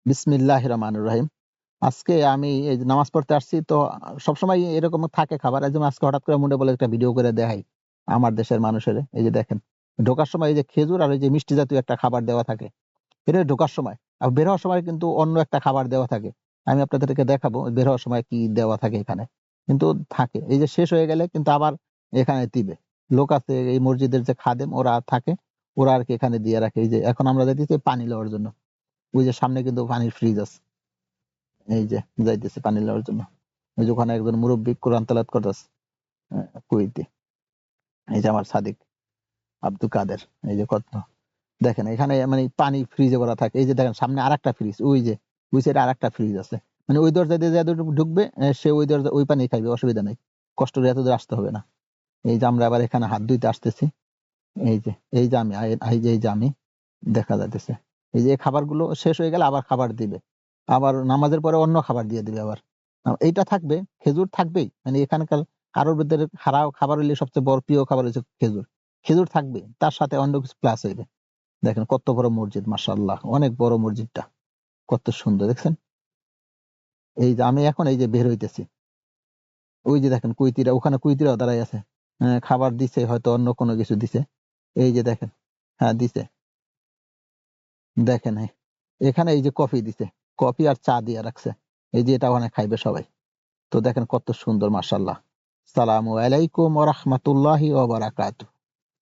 বিসমিল্লাহির রহমানির রহিম। আজকে আমি এই যে নামাজ পড়তে আসছি তো সবসময় এরকম থাকে খাবার। একদম আজকে হঠাৎ করে মনে বলে একটা ভিডিও করে দেখাই আমার দেশের মানুষের। এই যে দেখেন, ঢোকার সময় এই যে খেজুর আর এই যে মিষ্টি জাতীয় একটা খাবার দেওয়া থাকে। এটা ঢোকার সময়। আর বের হওয়ার সময় কিন্তু অন্য একটা খাবার দেওয়া থাকে। আমি আপনাদেরকে দেখাবো বের হওয়ার সময় কি দেওয়া থাকে এখানে। কিন্তু থাকে। এই যে শেষ হয়ে গেলে কিন্তু আবার এখানে দিবে। লোক আছে এই মসজিদের যে খাদেম ওরা থাকে। ওরা আরকি এখানে দিয়ে রাখে। এই যে এখন আমরা যাইতেছি পানি লওয়ার জন্য। ওই যে সামনে কিন্তু পানির ফ্রিজ আছে। এই যে যাইতেছে পানি লওয়ার জন্য। ওই যে ওখানে একজন মুরব্বি কোরআন তেলাওয়াত করতেছে কুইতি। এই যে আমার সাদিক আব্দুল কাদের। এই যে কত দেখেন এখানে মানে পানি ফ্রিজে ভরা থাকে। এই যে দেখেন সামনে আরেকটা ফ্রিজ, ওই যে ওই সাইডে আরেকটা ফ্রিজ আছে। মানে ওই দরজা দিয়ে যতটুকু ঢুকবে সে ওই দরজা ওই পানি খাইবে, অসুবিধা নাই। কষ্ট করে এত দূর আসতে হবে না। এই যে আমরা আবার এখানে হাত ধুইতে আসতেছি। এই যে এই যে আমি এই যে আমি দেখা যাইতেছে। এই যে এই খাবারগুলো শেষ হয়ে গেলে আবার খাবার দিবে। আবার নামাজের পরে অন্য খাবার দিয়ে দিবে আবার। এইটা থাকবে, খেজুর থাকবেই। মানে এখানকার আরবের ভিতরে খাবার হইলে সবচেয়ে বড় প্রিয় খাবার হচ্ছে খেজুর। খেজুর থাকবে, তার সাথে অন্য কিছু প্লাস হইবে। দেখেন কত বড় মসজিদ, মাশাআল্লাহ অনেক বড় মসজিদটা। কত সুন্দর দেখছেন। এই যে আমি এখন এই যে বের হইতেছি। ওই যে দেখেন কুইতিরা, ওখানে কুইতিরাও দাঁড়ায় আছে। খাবার দিছে, হয়তো অন্য কোনো কিছু দিছে। এই যে দেখেন, হ্যাঁ দিছে। দেখেন এখানে এই যে কফি দিছে, কফি আর চা দিয়ে রাখছে। এই যে এটা ওখানে খাইবে সবাই। তো দেখেন কত সুন্দর, মাশাআল্লাহ। সালামু আলাইকুম ওয়া রাহমাতুল্লাহি ওয়া বারাকাতুহু।